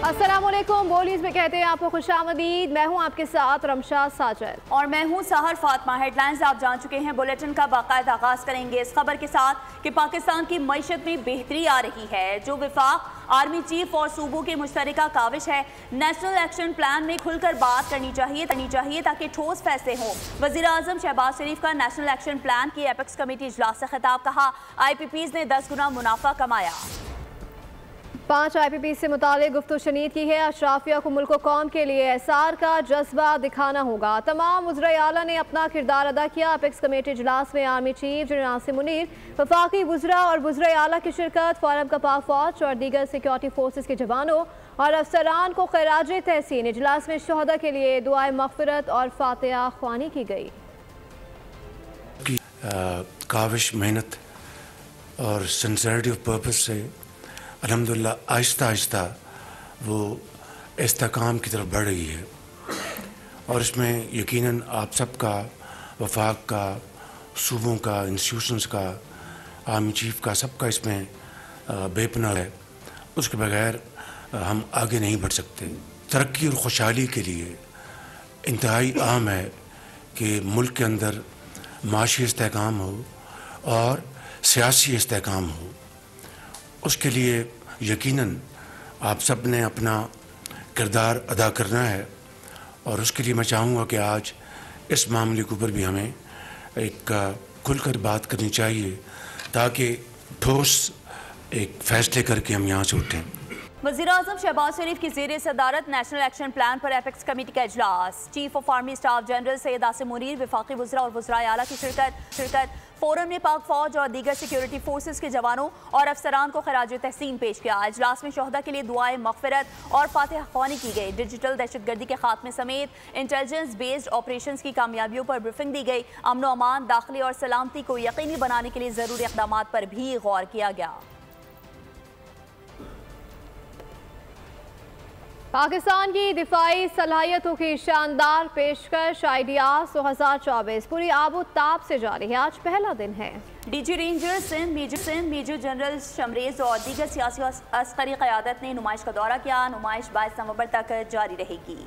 अस्सलामुअलैकुम, बोलीज में कहते हैं आपको खुशामदीद। मैं हूं आपके साथ रमशा साजिद और मैं हूं सहर फातिमा। हेडलाइंस आप जान चुके हैं, बुलेटिन का बाकायदा आगाज करेंगे इस खबर के साथ कि पाकिस्तान की मईशत में बेहतरी आ रही है। जो विफाक आर्मी चीफ और सूबों की मुश्तरका काविश है, नेशनल एक्शन प्लान में खुलकर बात करनी चाहिए ताकि ठोस फैसले हों। वज़ीर आज़म शहबाज शरीफ का नेशनल एक्शन प्लान की एपेक्स कमेटी इजलास से खिताब, कहा IPPs ने 10 गुना मुनाफा कमाया। 5 IPP से मुतालिक गुफ्तगू शनीद की है। अशराफिया को मुल्क कौम के लिए एहसार का जज्बा दिखाना होगा। तमाम वज़राए आला ने अपना किरदार अदा किया। अपेक्स कमेटी इजलास में army chief general Nasir Munir, वफाकी वज़रा और वज़राए आला की शिरकत। फ़ौरन कपाक फ़ौज और दीगर सिक्योरिटी फोर्सेस के जवानों और अफसरान को खैराज तहसीन। इजलास में शहदा के लिए दुआए मग़फ़िरत और फातिहा ख्वानी की गई। काविश, मेहनत और सिंसियरिटी ऑफ पर्पस से अल्हम्दुलिल्लाह आहिस्ता आहिस्ता वो इस्तेकाम की तरफ बढ़ रही है। और इसमें यकीनन आप सबका, वफाक का, सूबों का, इंस्टीट्यूशंस का, आर्मी चीफ का, सबका इसमें बेपनाह है। उसके बगैर हम आगे नहीं बढ़ सकते। तरक्की और खुशहाली के लिए इंतहाई अहम है कि मुल्क के अंदर माशी इस्तेकाम हो और सियासी इस्तेकाम हो। उसके लिए यकीनन आप सब ने अपना किरदार अदा करना है। और उसके लिए मैं चाहूँगा कि आज इस मामले के ऊपर भी हमें एक खुलकर बात करनी चाहिए ताकि ठोस एक फ़ैसले करके हम यहाँ से उठें। वज़ीर आज़म शहबाज शरीफ की ज़ेर सदारत नेशनल एक्शन प्लान पर एपेक्स कमेटी का इजलास। Chief of army staff general Syed Asim Munir, वफाकी वज़रा और वज़राए आला की शिरकत। फोरम में पाक फौज और दीगर सिक्योरिटी फोर्सेस के जवानों और अफसरान को खराज तहसीन पेश किया। इजलास में शहदा के लिए दुआए मग़फ़िरत और फातिहा ख्वानी की गई। डिजिटल दहशतगर्दी के खात्मे समेत इंटेलिजेंस बेस्ड ऑपरेशंस की कामयाबियों पर ब्रीफिंग दी गई। अमन व अमान, दाखिली और सलामती को यकीनी बनाने के लिए ज़रूरी इक़दाम पर भी गौर किया गया। पाकिस्तान की दिफाई सलाहियतों की शानदार पेशकश आइडियाज़ 2024 पूरी आबोताब से जारी है। आज पहला दिन है। DG ranger Sindh major general Shamrez और दीगर सियासी अस्करी क़यादत ने नुमाइश का दौरा किया। नुमाइश 22 नवंबर तक जारी रहेगी।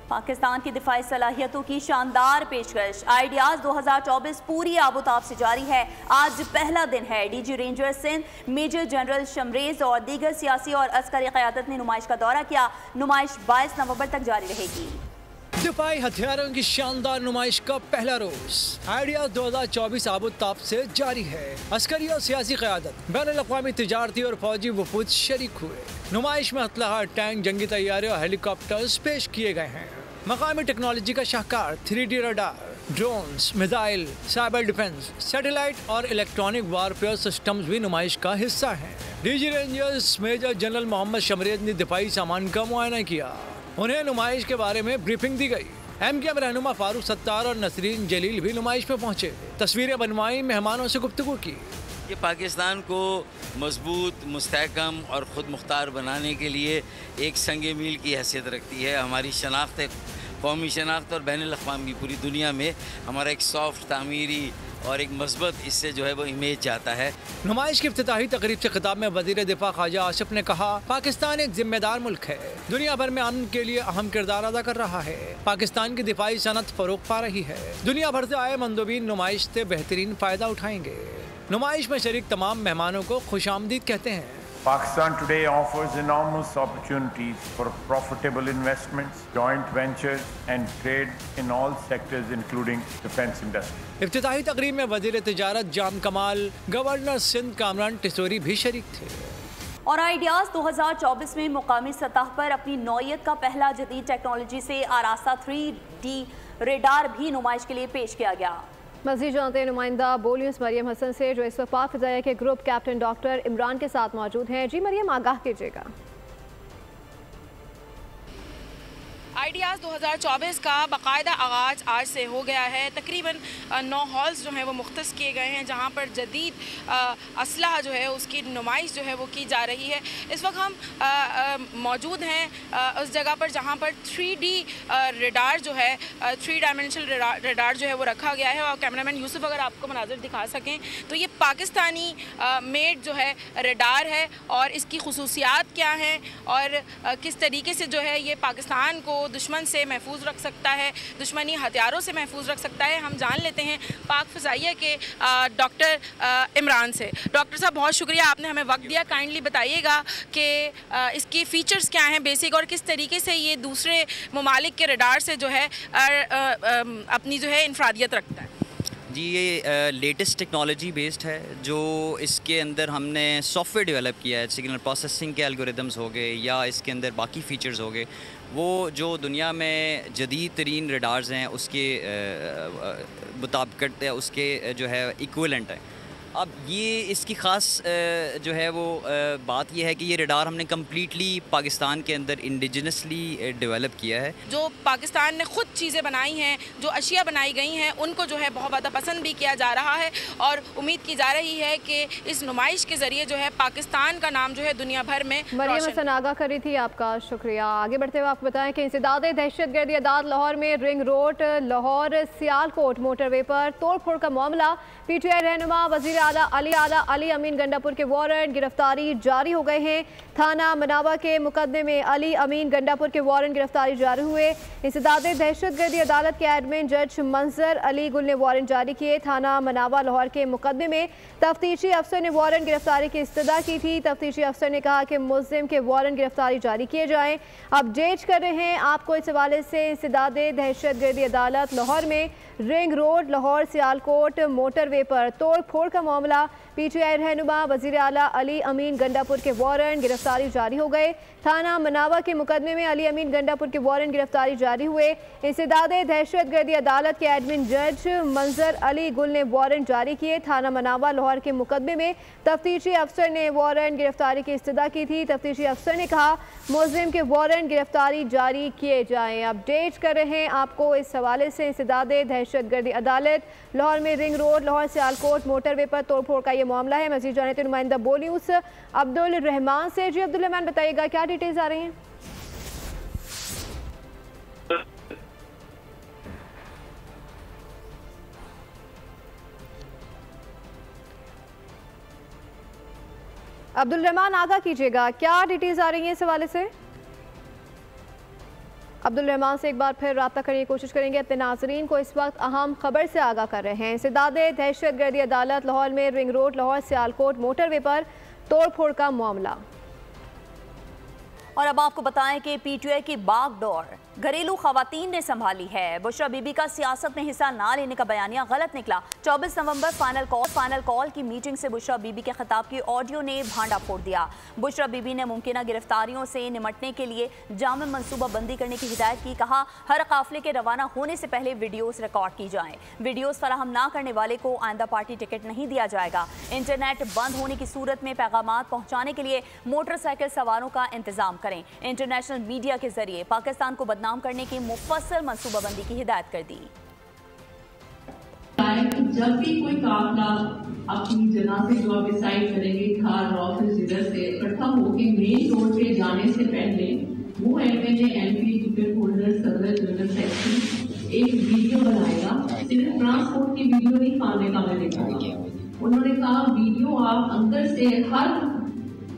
पाकिस्तान की दिफाई सलाहियतों की शानदार पेशकश आइडियाज़ 2024 पूरी आबोताब से जारी है। आज पहला दिन है। DG ranger Sindh major general Shamrez और दीगर सियासी और अस्करी क़यादत ने नुमाइश का दौरा किया। नुमाइश 22 नवंबर तक जारी रहेगी। दिफाई हथियारों की शानदार नुमाइश का पहला रोज आइडियाज़ 2024 आबोताब से जारी है। अस्करी और सियासी क़यादत, बैनुल-अक़वामी तिजारती और फौजी वफूद शरीक हुए। नुमाइश में असलहा, टैंक, जंगी तैयारे और हेलीकॉप्टर्स पेश किए गए हैं। मकामी टेक्नोलॉजी का शाहकार 3D radar, drones, missile, cyber defence, satellite और इलेक्ट्रॉनिक वारफेयर सिस्टम्स भी नुमाइश का हिस्सा हैं। DG rangers major general Mohammad Shamrez ने दिफाई सामान का मुआयना किया। उन्हें नुमाइश के बारे में ब्रीफिंग दी गई। MKM रहनुमा फारूक सत्तार और नसरीन जलील भी नुमाइश में पहुंचे। तस्वीरें बनवाई, मेहमानों से गुफ्तगू की। ये पाकिस्तान को मजबूत, मुस्तहकम और ख़ुद मुख्तार बनाने के लिए एक संग मील की हैसियत रखती है। हमारी शनाख्त, कौमी शनाख्त और बैनुल-अक़वामी पूरी दुनिया में हमारा एक सॉफ्ट, तामीरी और एक मजबूत इससे जो है वो इमेज जाता है। नुमाइश की इफ्तिताही तकरीब से खिताब में वज़ीर दिफा ख्वाजा आसिफ ने कहा, पाकिस्तान एक जिम्मेदार मुल्क है, दुनिया भर में अमन के लिए अहम किरदार अदा कर रहा है। पाकिस्तान की दिफाई सनत फरोग पा रही है। दुनिया भर से आए मंदोबीन नुमाइश से बेहतरीन फ़ायदा उठाएंगे। नुमाइश में शरीक तमाम मेहमानों को खुशामदीद कहते हैं। Pakistan today offers enormous opportunities for profitable investments, joint ventures and trade in all sectors including defence industry. इफ्तिताही तकरीब में वज़ीर तिजारत जाम कमाल, गवर्नर सिंध कामरान टिसोरी भी शरीक थे। और आइडियाज़ 2024 में मुकामी सतह पर अपनी नौयत का पहला जदीद टेक्नोलॉजी से आरास्ता 3D रेडार भी नुमाइश के लिए पेश किया गया। मज़ीद जानते हैं नुमाइंदा बोलियस मरियम हसन से, जो इस वक्त पाक फ़िज़ाइया के ग्रुप कैप्टन डॉक्टर इमरान के साथ मौजूद हैं। जी मरियम, आगाह कीजिएगा। आइडियाज़ 2024 का बाकायदा आगाज़ आज से हो गया है। तकरीबन 9 हॉल्स जो हैं वो मुख्तस किए गए हैं जहां पर जदीद असलहा जो है उसकी नुमाइश जो है वो की जा रही है। इस वक्त हम मौजूद हैं उस जगह पर जहां पर 3D रेडार जो है 3 डायमेंशनल रेडार जो है वो रखा गया है। और कैमरामैन यूसुफ अगर आपको मनाज़िर दिखा सकें तो ये पाकिस्तानी मेड जो है रेडार है और इसकी खुसूसियात क्या हैं और किस तरीके से जो है ये पाकिस्तान को दुश्मन से महफूज रख सकता है, दुश्मनी हथियारों से महफूज रख सकता है। हम जान लेते हैं पाक फ़िज़ाइया के डॉक्टर इमरान से। डॉक्टर साहब बहुत शुक्रिया, आपने हमें वक्त दिया। काइंडली बताइएगा कि इसकी फ़ीचर्स क्या हैं बेसिक और किस तरीके से ये दूसरे ममालिक के रडार से जो है अपनी जो है इनफरादियत रखता है। जी, ये लेटेस्ट टेक्नोलॉजी बेस्ड है जो इसके अंदर हमने सॉफ्टवेयर डेवलप किया है। सिग्नल प्रोसेसिंग के एल्गोरिदम्स हो गए या इसके अंदर बाकी फ़ीचर्स हो गए, वो जो दुनिया में जदीद तरीन रडार्स हैं उसके मुताबिक उसके जो है इक्विवेलेंट है। अब ये इसकी ख़ास जो है वो बात ये है कि ये रडार हमने कम्प्लीटली पाकिस्तान के अंदर इंडिजिनसली डेवलप किया है। जो पाकिस्तान ने ख़ुद चीज़ें बनाई हैं, जो अशिया बनाई गई हैं, उनको जो है बहुत ज़्यादा पसंद भी किया जा रहा है और उम्मीद की जा रही है कि इस नुमाइश के ज़रिए जो है पाकिस्तान का नाम जो है दुनिया भर में। मरियम हसन आगा करी थी, आपका शुक्रिया। आगे बढ़ते हुए आपको बताएं कि इंसदाद दहशतगर्दी अदालत लाहौर में ring road Lahore Sialkot motorway पर तोड़ फोड़ का मामला। PTI रहनुमा वज़ीर आला अली अमीन गंडापुर के वारंट गिरफ्तारी जारी हो गए हैं। थाना मनावा के मुकदमे में अली अमीन गंडापुर के वारंट गिरफ्तारी जारी हुए। इंसदाद दहशतगर्दी अदालत के एडमिन जज मंजर अली गुल ने वारंट जारी किए। थाना मनावा लाहौर के मुकदमे में तफ्तीशी अफसर ने वारंट गिरफ्तारी की इस्तदा की थी। तफ्तीशी अफसर ने कहा कि मुल्जिम के वारंट गिरफ्तारी जारी किए जाएँ। अपडेट कर रहे हैं आपको इस हवाले से। इंसदाद दहशतगर्दी अदालत लाहौर में ring road Lahore Sialkot motorway पर तोड़ फोड़ का मामला। PTI रहनुमा वज़ीर आला अली अमीन गंडापुर के वारंट गिरफ्तारी जारी हो गए। थाना मनावा के मुकदमे में अली अमीन गंडापुर के वारंट गिरफ्तारी जारी हुए। इंसदाद दहशतगर्दी अदालत के एडमिन जज मंजर अली गुल ने वारंट जारी किए। थाना मनावा लाहौर के मुकदमे में तफ्तीशी अफसर ने वारंट गिरफ्तारी की इस्तदा की थी। तफ्तीशी अफसर ने कहा मुल्जिम के वारंट गिरफ्तारी जारी किए जाएँ। अपडेट कर रहे हैं आपको इस हवाले से। इंसदाद दहशतगर्दी अदालत लाहौर में ring road Lahore Sialkot motorway पर तोड़फोड़ का ये मामला है। मजीद जानते नुमाइंदा बो न्यूज़ अब्दुल रहमान से। जी अब्दुल रहमान, बताइएगा क्या डिटेल्स आ रही हैं? अब्दुल रहमान आगाह कीजिएगा, क्या डिटेल्स आ रही हैं इस हवाले से? अब्दुल रहमान से एक बार फिर रब्ता करने की कोशिश करेंगे। अपने नाजरीन को इस वक्त अहम खबर से आगाह कर रहे हैं। इंसदाद दहशतगर्दी अदालत लाहौर में ring road Lahore Sialkot motorway पर तोड़ फोड़ का मामला। और अब आपको बताएं कि PTI की बागडोर घरेलू खवातीन ने संभाली है। बुशरा बीबी का सियासत में हिस्सा ना लेने का बयानिया गलत निकला। 24 नवंबर फाइनल कॉल की मीटिंग से बुशरा बीबी के खिताब की ऑडियो ने भांडा फोड़ दिया। बुशरा बीबी ने मुमकिन गिरफ्तारियों से निमटने के लिए जाम मनसूबा बंदी करने की हिदायत की। कहा हर काफिले के रवाना होने से पहले वीडियोस रिकॉर्ड की जाएं। वीडियोस फराहम ना करने वाले को आइंदा पार्टी टिकट नहीं दिया जाएगा। इंटरनेट बंद होने की सूरत में पैगामात पहुँचाने के लिए मोटरसाइकिल सवारों का इंतजाम करें। इंटरनेशनल मीडिया के जरिए पाकिस्तान को बदनाम करने की मुफस्सल मनसूबाबंदी की हिदायत कर दी। जब भी कोई काफिला अपनी जनाजे जो आप डिसाइड करेंगे खार ऑफिस इधर से इकट्ठा होकर मेन रोड पे जाने से पहले वो MLA MP टिकट होल्डर सदर जनरल सेक्रेटरी एक वीडियो बनाएगा। सिर्फ ट्रांसपोर्ट की वीडियो नहीं, खाने का मैं देखूंगा। उन्होंने कहा वीडियो आप अंदर से हर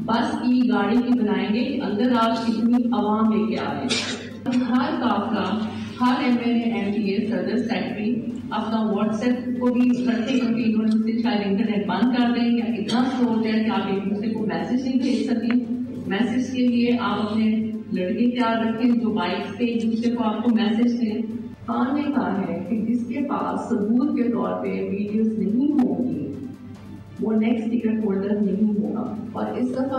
बस की गाड़ी की बनाएंगे, अंदर आप कितनी आवाम लेके आ रहे हैं। हर काफिला हर MLA MPA सदर सेक्रेटरी अपना व्हाट्सएप को भी करते क्योंकि इन्होंने उससे शायद इंटरनेट बंद कर दें या इतना स्लो हो जाए कि आप एक दूसरे को मैसेज नहीं भेज सकें। मैसेज के लिए आप अपने लड़के तैयार रखें जो बाइक पे एक दूसरे को आपको मैसेज दें। खान ने कहा है कि जिसके पास सबूत के तौर पे वीडियोस नहीं होंगी वो नेक्स्ट टिकट होल्डर नहीं होगा। और इस दफा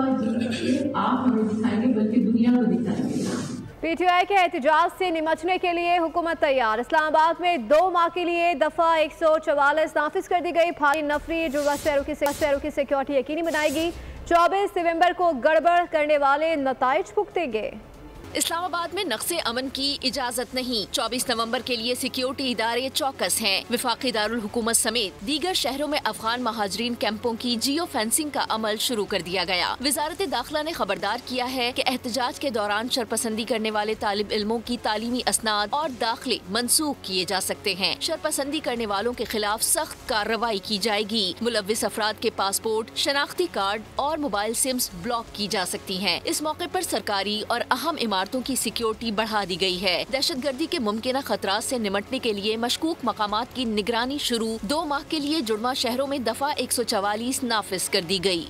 आप हमें दिखाएंगे बल्कि दुनिया को दिखाएंगे। PTI के एहतजाज से निमटने के लिए हुकूमत तैयार। इस्लामाबाद में 2 माह के लिए दफा 144 नाफिज कर दी गई। भारी नफरी जुड़वा शहरों की सिक्योरिटी यकीनी बनाएगी। 24 नवंबर को गड़बड़ करने वाले नताइज भुगतेंगे। इस्लामाबाद में नक्शे अमन की इजाजत नहीं। 24 नवंबर के लिए सिक्योरिटी इदारे चौकस हैं। विफाकी दारुल हुकूमत समेत दीगर शहरों में अफगान महाजरीन कैंपों की जियो फेंसिंग का अमल शुरू कर दिया गया। वजारत दाखिला ने खबरदार किया है कि एहतजाज के दौरान शरपसंदी करने वाले तालिब इल्मों की तालीमी असनाद और दाखिले मनसूख किए जा सकते हैं। शरपसंदी करने वालों के खिलाफ सख्त कार्रवाई की जाएगी। मुलव्विस अफराद के पासपोर्ट, शनाख्ती कार्ड और मोबाइल सिम्स ब्लॉक की जा सकती हैं। इस मौके पर सरकारी और अहम इमारतों की सिक्योरिटी बढ़ा दी गई है। दहशतगर्दी के मुमकिन खतरात से निमटने के लिए मशकूक मकामात की निगरानी शुरू। 2 माह के लिए जुड़वा शहरों में दफा 144 नाफिज कर दी गई।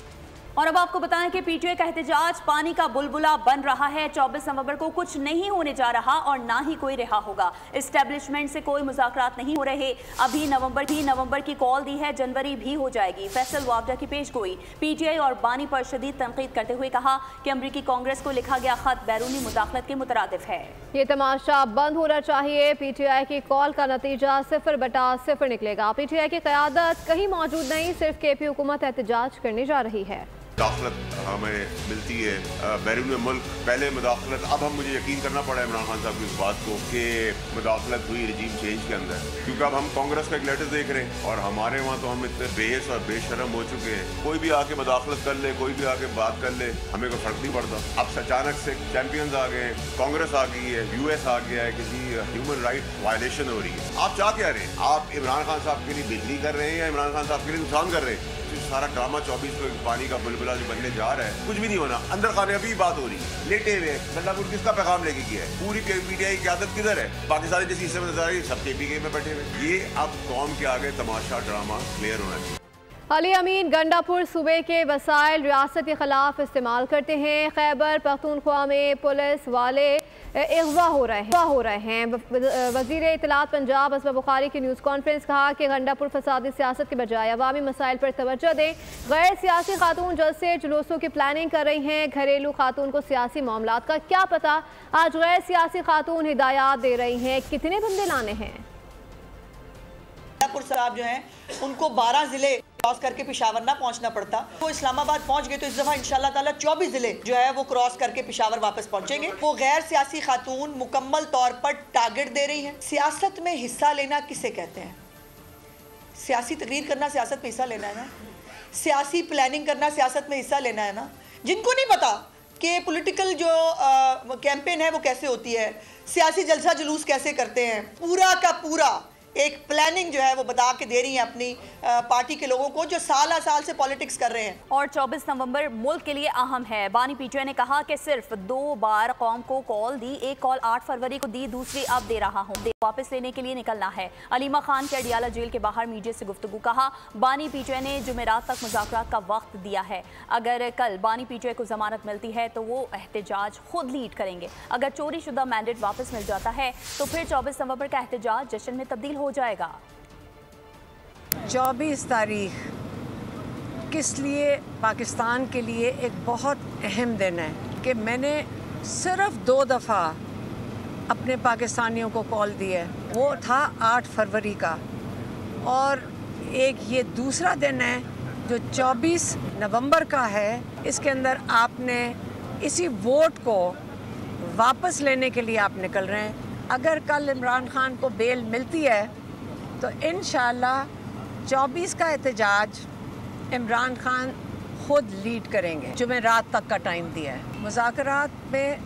और अब आपको बताएं कि पीटीआई का एहतजाज पानी का बुलबुला बन रहा है। 24 नवंबर को कुछ नहीं होने जा रहा और ना ही कोई रिहा होगा। एस्टेब्लिशमेंट से कोई मुज़ाकरात नहीं हो रहे। अभी नवंबर की कॉल दी है, जनवरी भी हो जाएगी। फैसल वावडा की पेशगोई। पीटीआई और बानी पर शदीद तनकीद करते हुए कहा कि अमरीकी कांग्रेस को लिखा गया खत बैरूनी मुदाखलत के मुतरादिफ है। ये तमाशा बंद होना चाहिए। पीटीआई की कॉल का नतीजा 0/0 निकलेगा। पीटीआई की क़यादत कहीं मौजूद नहीं, सिर्फ केपी हुकूमत एहतजाज करने जा रही है। मुदाखलत हमें मिलती है बैरून मुल्क, पहले मुदाखलत, अब हम मुझे यकीन करना पड़ा इमरान खान साहब की इस बात को कि मुदाखलत हुई रजीम चेंज के अंदर, क्योंकि अब हम कांग्रेस का एक लेटर देख रहे हैं और हमारे वहाँ तो हम इतने बेहस और बेशरम हो चुके हैं। कोई भी आके मुदाखलत कर ले, कोई भी आके बात कर ले, हमें कोई फर्क नहीं पड़ता। अब अचानक से चैंपियंस आ गए, कांग्रेस आ गई है, यूएस आ गया है, किसी ह्यूमन राइट वायलेशन हो रही है। आप चाह क्या रहे हैं? आप इमरान खान साहब के लिए बिजली कर रहे हैं या इमरान खान साहब के लिए नुकसान कर रहे हैं? सारा ड्रामा 24 को पानी का बुलबुला जो बनने जा रहा है, कुछ भी नहीं होना। अंदर खाने अभी बात हो रही है, लेटे हुए गंडापुर किसका पैगाम लेके किया है? पूरी पीटीआई की आदत किधर है? पाकिस्तानी जैसी हिस्से में नजर आ रही है, सब केपीके में बैठे हुए। ये अब कौम के आगे तमाशा ड्रामा क्लियर होना चाहिए। अली अमीन गंडापुर सूबे के वसाइल रियासत के खिलाफ इस्तेमाल करते हैं। खैबर पख्तूनख्वा में पुलिस वाले अगवा हो रहे हैं। वज़ीर इत्तलात पंजाब असमा बुखारी की न्यूज़ कॉन्फ्रेंस कहा कि गंडापुर फसादी सियासत के बजाय अवामी मसाइल पर तवज्जो दें। गैर सियासी खातून जलसे जुलूसों की प्लानिंग कर रही हैं। घरेलू खातून को सियासी मामलात का क्या पता, आज गैर सियासी खातून हिदायत दे रही हैं। कितने बंदे लाने हैं? साहब जो हैं उनको 12 ज़िले क्रॉस करके पेशावर ना पहुंचना पड़ता। वो इस्लामाबाद पहुंच गए तो इस दफ़ा इंशाल्लाह ताला 24 ज़िले जो है वो क्रॉस करके पेशावर वापस पहुंचेंगे। वो गैर सियासी खातून मुकम्मल तौर पर टारगेट दे रही हैं। सियासत में हिस्सा लेना किसे कहते हैं? सियासी तकरीर करना सियासत में हिस्सा लेना है ना, सियासी प्लानिंग करना सियासत में हिस्सा लेना है ना। जिनको नहीं पता कि पॉलिटिकल जो कैंपेन है वो कैसे होती है, सियासी जलसा जुलूस कैसे करते हैं, पूरा का पूरा एक प्लानिंग जो है वो बता के दे रही है अपनी पार्टी के लोगों को जो साल से पॉलिटिक्स कर रहे हैं। और 24 नवंबर मुल्क के लिए अहम है। बानी पीटीआई ने कहा कि सिर्फ 2 बार कौम को कॉल दी, एक कॉल 8 फरवरी को दी, दूसरी अब दे रहा हूँ, वापस लेने के लिए निकलना है। अलीमा खान के अडियाला जेल के बाहर मीडिया से गुफ्तगू। कहा बानी पीटीआई ने जुमेरात तक मुज़ाकरात का वक्त दिया है। अगर कल बानी पीटीआई को जमानत मिलती है तो वो एहतजाज खुद लीड करेंगे। अगर चोरी शुदा मैंडेट वापस मिल जाता है तो फिर 24 नवंबर का एहतजाज जश्न में तब्दील हो जाएगा। 24 तारीख किस लिए पाकिस्तान के लिए एक बहुत अहम दिन है कि मैंने सिर्फ 2 दफ़ा अपने पाकिस्तानियों को कॉल दी है। वो था 8 फरवरी का और एक ये दूसरा दिन है जो 24 नवंबर का है। इसके अंदर आपने इसी वोट को वापस लेने के लिए आप निकल रहे हैं। अगर कल इमरान खान को बेल मिलती है तो इंशाअल्लाह 24 का एहतजाज इमरान खान खुद लीड करेंगे। जो मैं रात तक का टाइम दिया है मुज़ाकरात में,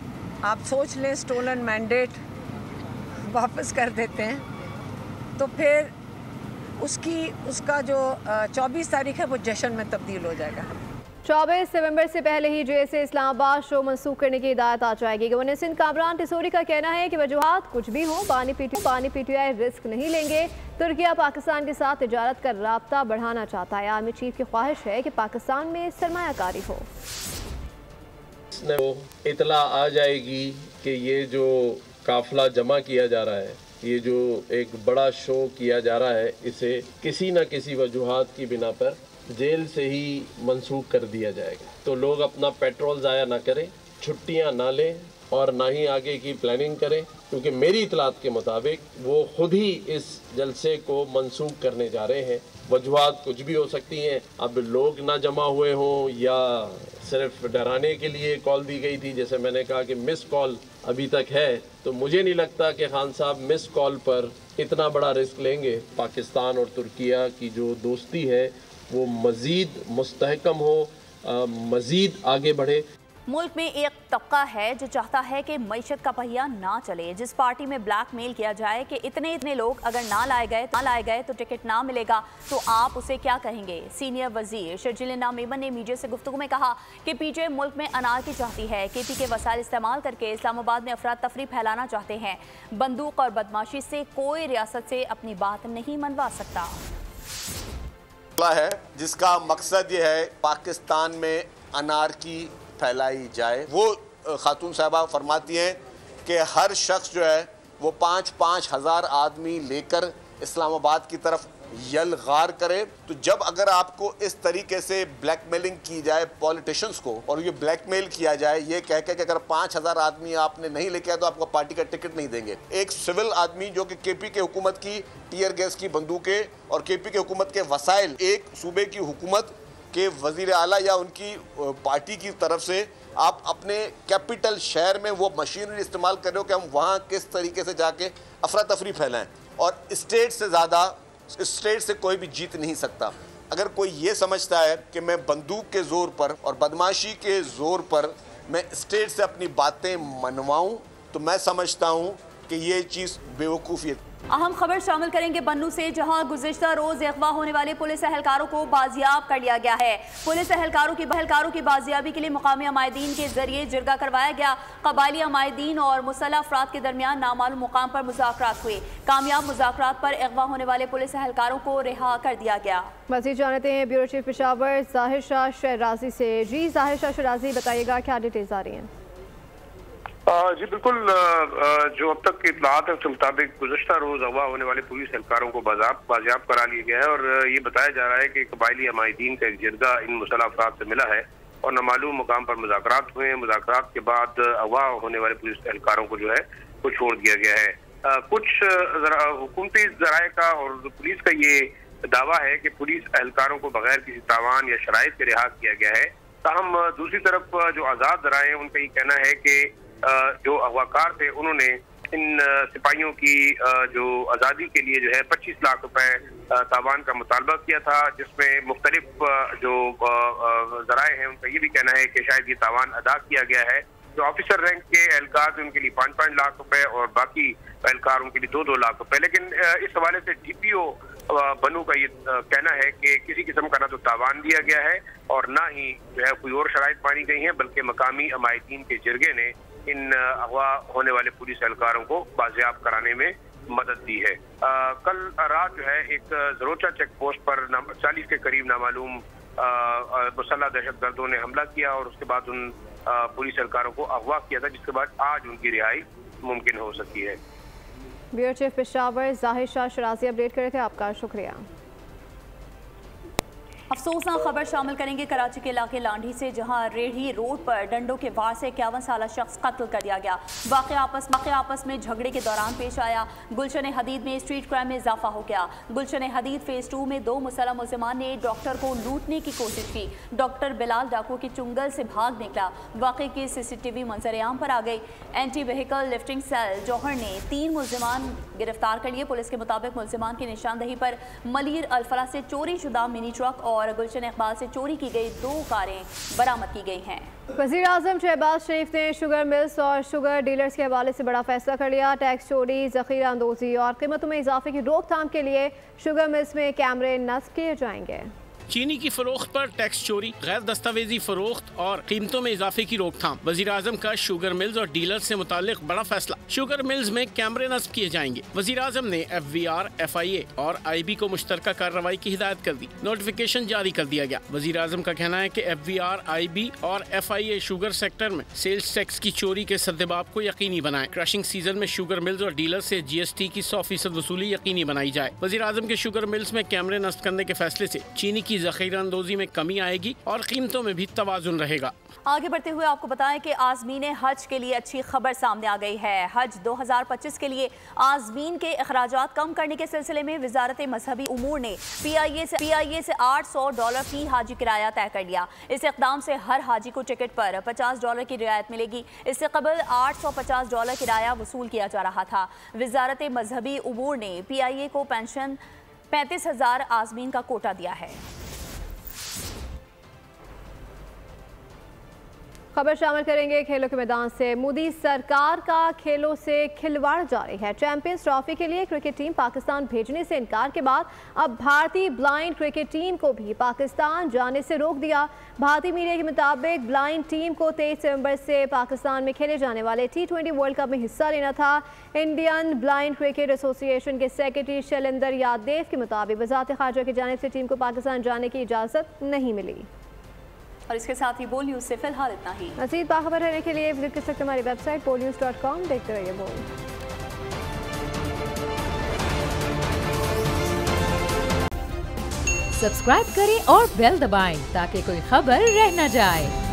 आप सोच लें स्टोलन मैंडेट वापस कर देते हैं तो फिर उसका जो 24 तारीख है वो जश्न में तब्दील हो जाएगा। 24 नवंबर से पहले ही जेसे इस्लामाबाद शो मनसूख करने की हिदायत आ जाएगी। गवर्नर सिंध कामरान टिसोरी का कहना है कि वजूहात कुछ भी हो, बानी पीटीआई रिस्क नहीं लेंगे। तुर्किया पाकिस्तान के साथ तिजारत का राब्ता बढ़ाना चाहता है। आर्मी चीफ की ख्वाहिश है कि पाकिस्तान में सरमायाकारी हो। वो इतला आ जाएगी कि ये जो काफिला जमा किया जा रहा है, ये जो एक बड़ा शो किया जा रहा है, इसे किसी न किसी वजूहात की बिना पर जेल से ही मंसूख कर दिया जाएगा। तो लोग अपना पेट्रोल ज़ाया ना करें, छुट्टियां ना लें, और ना ही आगे की प्लानिंग करें, क्योंकि मेरी इतलात के मुताबिक वो खुद ही इस जलसे को मंसूख करने जा रहे हैं। वजूहात कुछ भी हो सकती हैं, अब लोग ना जमा हुए हों या सिर्फ डराने के लिए कॉल दी गई थी। जैसे मैंने कहा कि मिस कॉल अभी तक है, तो मुझे नहीं लगता कि खान साहब मिस कॉल पर इतना बड़ा रिस्क लेंगे। पाकिस्तान और तुर्किया की जो दोस्ती है वो मज़ीद मुस्तहकम हो, मज़ीद आगे बढ़े। मुल्क में एक तबका है जो चाहता है कि मईशत का पहिया ना चले। जिस पार्टी में ब्लैकमेल किया जाए कि इतने लोग अगर ना लाए गए तो टिकट ना मिलेगा, तो आप उसे क्या कहेंगे? सीनियर वजीर शर्जील मेमन ने मीडिया से गुफ्तगू में कहा कि पीटीआई मुल्क में अनारकी चाहती है, केपी के वसाइल इस्तेमाल करके इस्लामाबाद में अफराद तफरी फैलाना चाहते हैं। बंदूक और बदमाशी से कोई रियासत से अपनी बात नहीं मनवा सकता है, जिसका मकसद ये है पाकिस्तान में अनारकी फैलाई जाए। वो खातून साहबा फरमाती हैं कि हर शख्स जो है वो 5-5 हज़ार आदमी लेकर इस्लामाबाद की तरफ यलगार करे। तो जब अगर आपको इस तरीके से ब्लैकमेलिंग की जाए पॉलिटिशियंस को, और ये ब्लैकमेल किया जाए ये कह के कि अगर 5,000 आदमी आपने नहीं लेके आया तो आपको पार्टी का टिकट नहीं देंगे। एक सिविल आदमी जो कि केपी के हुकूमत की टीयर गैस की बंदूकें और केपी के हुकूमत के वसाइल एक सूबे की हुकूमत के वजीर आला या उनकी पार्टी की तरफ से आप अपने कैपिटल शहर में वो मशीनरी इस्तेमाल कर रहे हो कि हम वहाँ किस तरीके से जाके अफरा तफरी फैलाएं, और स्टेट से ज़्यादा स्टेट से कोई भी जीत नहीं सकता। अगर कोई ये समझता है कि मैं बंदूक के ज़ोर पर और बदमाशी के ज़ोर पर मैं स्टेट से अपनी बातें मनवाऊं, तो मैं समझता हूं कि ये चीज़ बेवकूफ़ी है। अहम खबर शामिल करेंगे बन्नू से, जहां गुज़िश्ता रोज अगवा होने वाले पुलिस एहलकारों को बाजियाब कर लिया गया है। पुलिस एहलकारों की बाजियाबी के लिए मुकामी अमायदीन के जरिए जिरगा करवाया गया। कबायली अमायदीन और मुसल्लह अफराद के दरमियान नामालूम मुकाम पर मुज़ाकरात हुए। कामयाब मुज़ाकरात पर अगवा होने वाले पुलिस एहलकारों को रिहा कर दिया गया। मज़ीद जानते हैं ब्यूरो चीफ पेशावर ज़ाहिर शाह शहराजी से। जी ज़ाहिर शाह शहराजी, बताइएगा क्या डिटेल्स आ रही हैं? जी बिल्कुल, जो अब तक की इत्तलात है उसके मुताबिक गुज़श्ता रोज अगवा होने वाले पुलिस एहलकारों को बाजियाब करा लिया गया है, और ये बताया जा रहा है कि कबायली अमायदीन का एक जिरगा इन मुसल्लह अफराद से मिला है और नामालूम मुकाम पर मुज़ाकरात हुए हैं। मुज़ाकरात के बाद अगवा होने वाले पुलिस एहलकारों को जो है वो छोड़ दिया गया है। कुछ हुकूमती ज़राए का और पुलिस का ये दावा है कि पुलिस एहलकारों को बगैर किसी तावान या शराइत के रिहा किया गया है। ताहम दूसरी तरफ जो आज़ाद ज़राए हैं उनका ये कहना है कि जो अगवाकार थे उन्होंने इन सिपाहियों की जो आज़ादी के लिए जो है 25 लाख रुपए तावान का मुतालबा किया था, जिसमें मुख्तलिफ जो ज़राए हैं उनका ये भी कहना है कि शायद ये तावान अदा किया गया है। जो ऑफिसर रैंक के एहलकार थे उनके लिए 5-5 लाख रुपए और बाकी एहलकार उनके लिए 2-2 लाख रुपए। लेकिन इस हवाले से DPO बन्नू का ये कहना है कि किसी किस्म का ना तो तावान दिया गया है और ना ही जो है कोई और शराइत मानी गई है, बल्कि मकामी अमायदीन के जिरगे ने इन अगवा होने वाले पुलिस एहलकारों को बाजियाब कराने में मदद दी है। कल रात जो है एक जरोचा चेक पोस्ट पर 40 के करीब नामालूम मुसल्लह दहशतगर्दों ने हमला किया और उसके बाद उन पुलिस एहलकारों को अगवा किया था, जिसके बाद आज उनकी रिहाई मुमकिन हो सकी है। ब्यूरो चीफ पेशावर ज़ाहिर शाह शहराजी अपडेट करे थे, आपका शुक्रिया। अफसोसनाक खबर शामिल करेंगे कराची के इलाके लांढी से, जहां रेढ़ी रोड पर डंडों के वार से 51 साल शख्स कत्ल कर दिया गया। वाक़या आपस में झगड़े के दौरान पेश आया। गुलशन हदीद में स्ट्रीट क्राइम में इजाफा हो गया। गुलशन हदीद फेज 2 में 2 मुसल्लह मुल्ज़िमान ने डॉक्टर को लूटने की कोशिश की। डॉक्टर बिलाल डाकू की चुंगल से भाग निकला। वाक़े की CCTV मंजर-ए-आम पर आ गई। एंटी व्हीकल लिफ्टिंग सेल जौहर ने 3 मुल्ज़िमान गिरफ्तार कर लिए। पुलिस के मुताबिक मुल्ज़िमान की निशानदही पर मलीर अल्फला से चोरी शुदा मिनी ट्रक और गुलशन इकबाल से चोरी की गई 2 कारें बरामद की गई हैं। वज़ीर आज़म शहबाज शरीफ ने शुगर मिल्स और शुगर डीलर्स के हवाले से बड़ा फैसला कर लिया। टैक्स चोरी, ज़ख़ीरा अंदोज़ी और कीमतों में इजाफे की रोकथाम के लिए शुगर मिल्स में कैमरे नस्ब किए जाएंगे। चीनी की फरोख्त पर टैक्स चोरी, गैर दस्तावेजी फरोख्त और कीमतों में इजाफे की रोकथाम। वज़ीर आज़म का शुगर मिल्स और डीलर्स से मुताल्लिक बड़ा फैसला। शुगर मिल्स में कैमरे नस्ब किए जाएंगे। वज़ीर आज़म ने FVR, FIA और IB को मुश्तरका कार्रवाई की हिदायत कर दी। नोटिफिकेशन जारी कर दिया गया। वज़ीर आज़म का कहना है कि FVR, IB और FIA शुगर सेक्टर में सेल्स टैक्स की चोरी के सद्देबाब को यकीनी बनाए। क्रशिंग सीजन में शुगर मिल्स और डीलर्स से GST की 100% वसूली यकीनी बनाई जाए। वज़ीर आज़म के शुगर मिल्स में कैमरे नस्ब करने के फैसले से चीनी की ज़ख़ीरा अंदोज़ी में कमी आएगी और कीमतों में भी तवाज़ुन रहेगा। आगे बढ़ते हुए आपको बताएं कि आज़मीन हज के लिए अच्छी खबर सामने आ गई है। हज 2025 के लिए आज़मीन के अखराजात कम करने के सिलसिले में वजारत मजहबी उमूर ने PIA से $800 फी हाजी किराया तय कर लिया। इस इक़दाम से हर हाजी को टिकट पर $50 की रियायत मिलेगी। इससे कबल $850 किराया वसूल किया जा रहा था। वजारत मजहबी उमूर ने PIA को पेंशन 35,000 आज़मीन का कोटा दिया है। खबर शामिल करेंगे खेलों के मैदान से। मोदी सरकार का खेलों से खिलवाड़ जारी है। चैंपियंस ट्रॉफी के लिए क्रिकेट टीम पाकिस्तान भेजने से इनकार के बाद अब भारतीय ब्लाइंड क्रिकेट टीम को भी पाकिस्तान जाने से रोक दिया। भारतीय मीडिया के मुताबिक ब्लाइंड टीम को 23 सितंबर से पाकिस्तान में खेले जाने वाले T20 वर्ल्ड कप में हिस्सा लेना था। इंडियन ब्लाइंड क्रिकेट एसोसिएशन के सेक्रेटरी शैलेंदर यादव के मुताबिक वज़ारत ख़ारजा की जानिब से टीम को पाकिस्तान जाने की इजाज़त नहीं मिली। और इसके साथ ही बोल न्यूज़ से फिलहाल इतना ही। मज़ीद बाखबर रहने के लिए विजिट कर सकते हैं हमारी वेबसाइट bolnews.com। देखते रहिए बोल। सब्सक्राइब करें और बेल दबाएं ताकि कोई खबर रह न जाए।